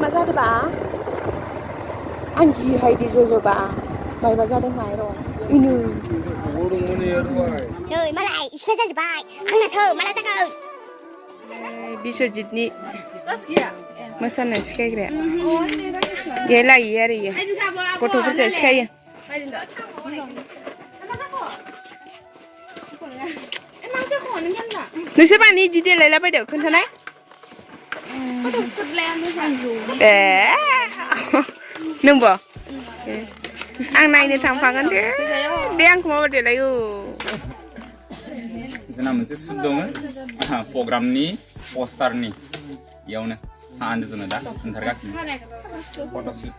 मा जादोंबा आं गिहायदि ज'ज'बा मायबा जादों माइरं इनु नै मालाय इसिना जाजोब्बाय आंनासो माला जागोन बिश्वजितनि मोसानो सिखायग्राया बेहाय लायो आरो इयो गथ'फोरखौ सिखायो नोंसोर मानि इदि देलायलाबायदों खोन्थानाय ए नोंबो आं नायनो थांफागोन दे आंखौ माबा देलायो जोंना मोनसे सुट दङ प्रग्रामनि पस्टारनि इयावनो आंनो जोङो दा ओंखारगासिनो फट'शुट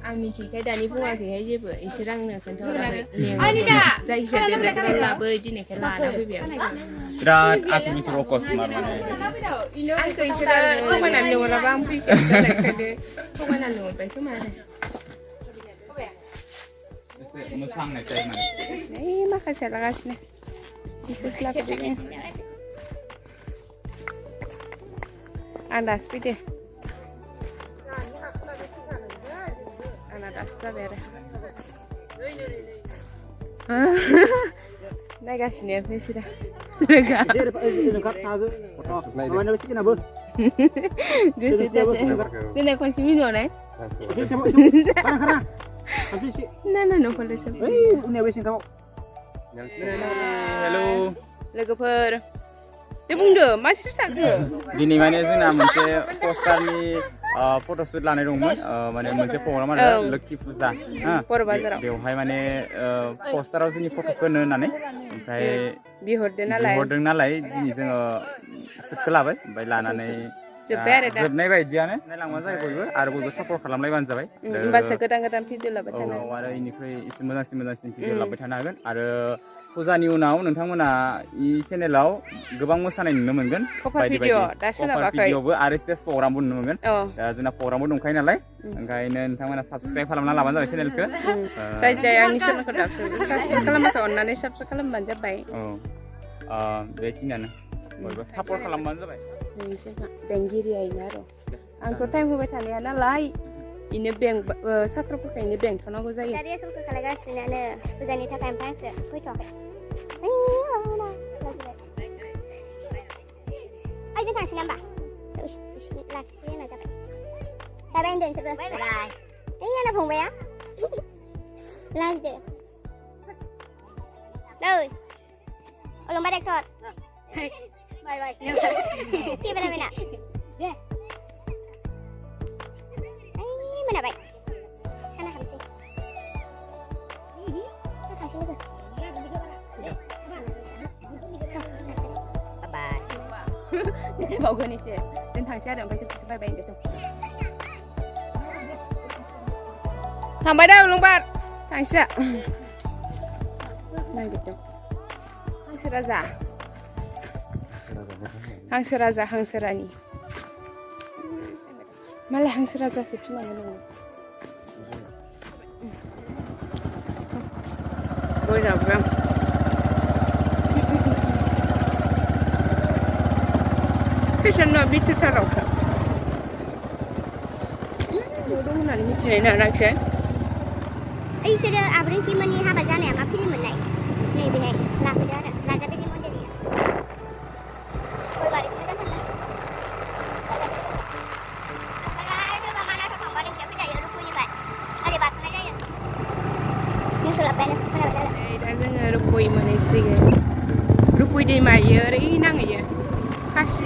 आं मिथिखाय दानि बुङाखैहाय जेबो इसोर आंनो खोन्थाहराखै जायखिजाया देलायग्राब्लाबो दिनैखाय लाना फैबाय आं बिराद आथु बिथु रकस मारमाने आंखौ इसोरो थगायनानै लिंहराबा आं फैखायो थगायनानै लिंहरबाय खोमा आरो मोसांनाय टाइम नै माखासे लागासिनो इसोरसो लाफैदों आं दासो फैदो आंना दासो जाबाय आरो नायगासिनो बिसोरो गोसो जादों दिनै खनसे मिनिहरनाय ना no puede ser हेलौ लोगोफोर दे बुंदो मा सिरि थाखो दिनै माने जोंना मोनसे पस्टारनि फट'शुट लानाय दंमोन माने मोनसे प्रग्राम आरो लोखि फुजा बर' बाजाराव बेवहाय माने पस्टाराव जोंनि फट'खौ होनो होननानै ओमफ्राय बिहरदों नालाय दिनै जोङो शुटखौ लाबाय ओमफ्राय लानानै जोबनाय बायदियानो नायलांबानो जाबाय बयबो आरो बयबो सापर्ट खालामलायबानो जाबाय होमबासो गोदान गोदान भिडिअ लाबाय थानो हागोन आरो इनिफ्राय एसे मोजांसिन भिडिअ लाबाय थानो हागोन आरो फुजानि उनाव नोंथांमोना इ चेनेलाव गोबां मोसानाय नुनो मोनगोन बायदि भिडिअबो आरो स्टेज प्रग्रामबो नुनो मोनगोन दा जोंना प्रग्रामबो दंखायो नालाय ओंखायनो नोंथांमोना साबस्क्राइब खालामना लाबानो जाबाय चेनेलखौ जाय आंनि चेनेलखौ साबस्क्राइब खालामाखै अननानै साबस्क्राइब खालामबानो जाबाय बेखिनियानो बयबो सापर्ट खालामबानो जाबाय बेंगिरियायनो आरो आंथ' टाइम होबाय थानाया नालाय इनो सात्रफोरखौ इनो बेंथ'नांगौ जायो दारिया समखौ खालायगासिनो फुजानि थाखाय ओमफ्राय आंसो फैथ'वाखै जों थांसै नामा लाखिसै होनना जाबाय जाबाय होनदों नोंसोरबो बाय आंना फंबाया लाजिदो नै अलंबार एक्टर बाय फैबाय बेना मोनाबाय साना खामसै थांसै लोगो बावगोन एसे जों थांसै आरो ओमफ्राय जोंसो बाय होनदो थांबाय दा अलंबार थांसै नायगिरदों हांसो राजा हांसो रानि मालाय हांसो राजासो फिनानै दङ गय जाबोआं फेसनआ बिथोथारावखा दं होननानै मिथिनाय नानाखै इसोरो आब्रिंकिमोननि हाबा जानाया मा फिल्म मोननाय नैबेहाय लाफैदो आरो नाजाबायदि मन्दिरनि दा जोङो रुपै मोनहैसिगोन रुपै दैमायो ओरै नाङैयो खासि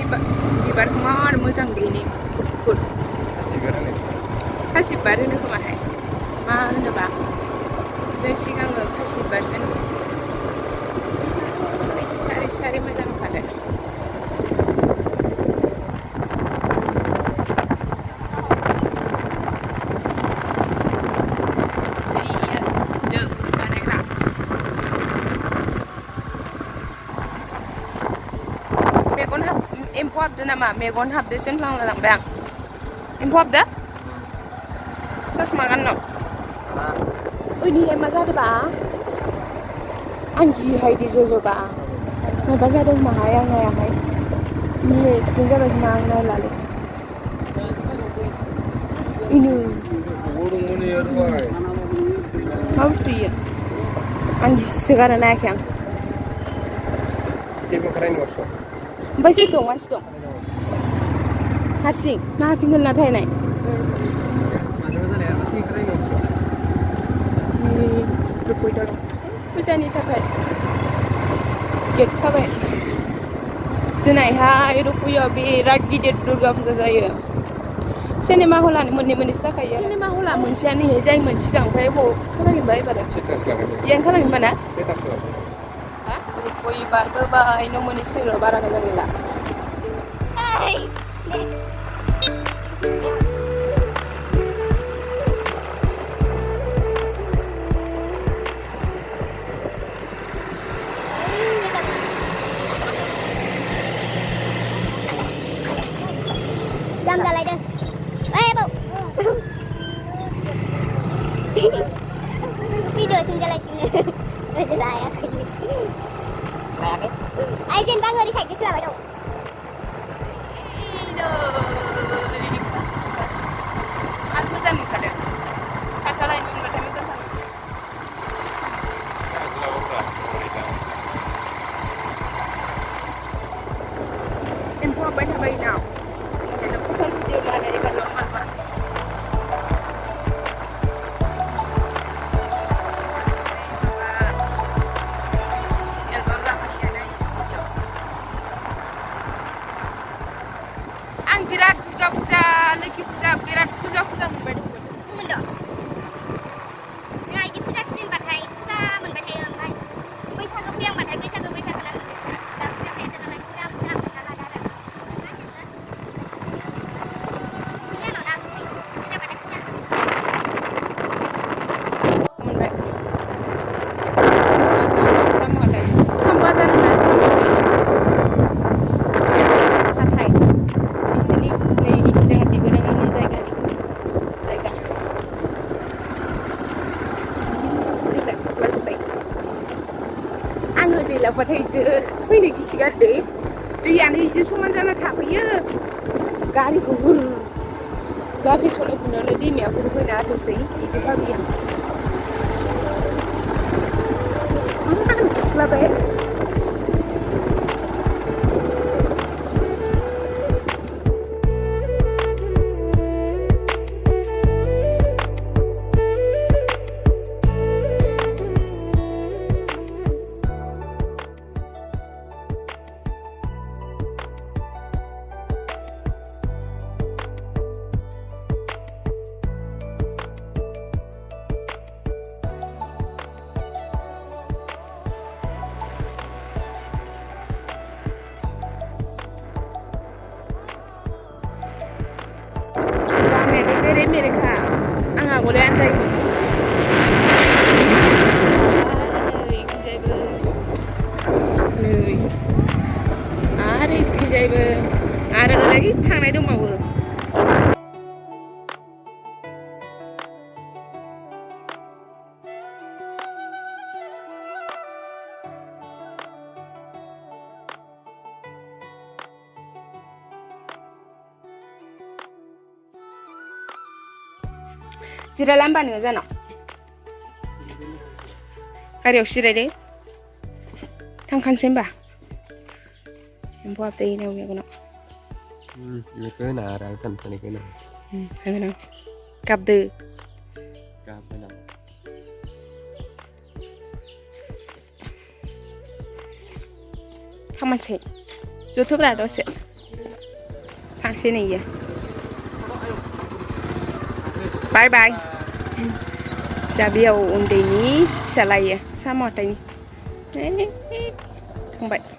बिबारखौ मार मोजां बेनि खासि बिबार होनो खोमाहाय मा होनोबा जों सिगाङो खासि बिबारसो सारि सारि मोजां ओंखारदों एम्फौ हाबदो नामा मेगन हाबदो जोंलांलांबाय आं एम्फौ हाबदो ससमा गाननो ओइनिहाय मा जादोंबा आं गिहायदि ज'ज'बा माबा जादों माहाय आं नायाहाय एक्सिडेन्ट जाबाय खोमा आं नायलालै Ini. मा बुस्थु इयो आं गिसिगारा नायाखै आं ओमफ्राय सोर दं मानसि दं हारसिं ना हारसिं गोलैना थाहैनाय फुजानि थाखाय गेट खाबाय जोंनाहाय रुपुयाव बिराद गिदिर दुर्गा फुजा जायो सिनेमा हलानो मोननैसो जाखायो सिनेमा हला मोनसेयानो जायोमोन सिगां ओमफ्राय बबाव खालामगोनबा एबारो जियानो खालामगोनबा ना हा रुपुय बारबोबाय न' मोननैसो बारा गोजान गैला Jam ra lại đây. Ê bố. Video xin ra lại xin. Ơi xin lại à. Lại cái. Ai trên ba người đi chạy cái xe ở đâu? Aku jangan kada. Kakak lain pun bertemu dengan. Tempo apa yang baik now? Ang birat puja lagi puja birat puja moonbai dong. Moonda. Ngai di puja sin batai puja moonbai thai ambai. Baisago puyang batai baisago na moonbai. Da puja hai tana puja la da. Puja no da tu. Puja batai puja. Moonbai. Sama ada. Sambajan lah. Anu di lah pada itu, ini kisah deh. Dia ni itu cuma jalan tapi ya, gari kubur, gari soalnya punya lady ni aku pun ada sih, itu tapi ya. Sekolah baik. Jadi mereka, angah boleh antai. Hari kerja ada lagi thangnai dong mau. Jidalan bani zano. Kariau shirere. Tangkan semba. Empo apa ini unya kono. Ini ke na rang tan tan ke na. Hangana. Kapde. Kapde na. Kaman se. YouTube lah dose. Tang sini ya. Bye bye. Sabiau undi ni salai ya. Sama tadi. Không vậy.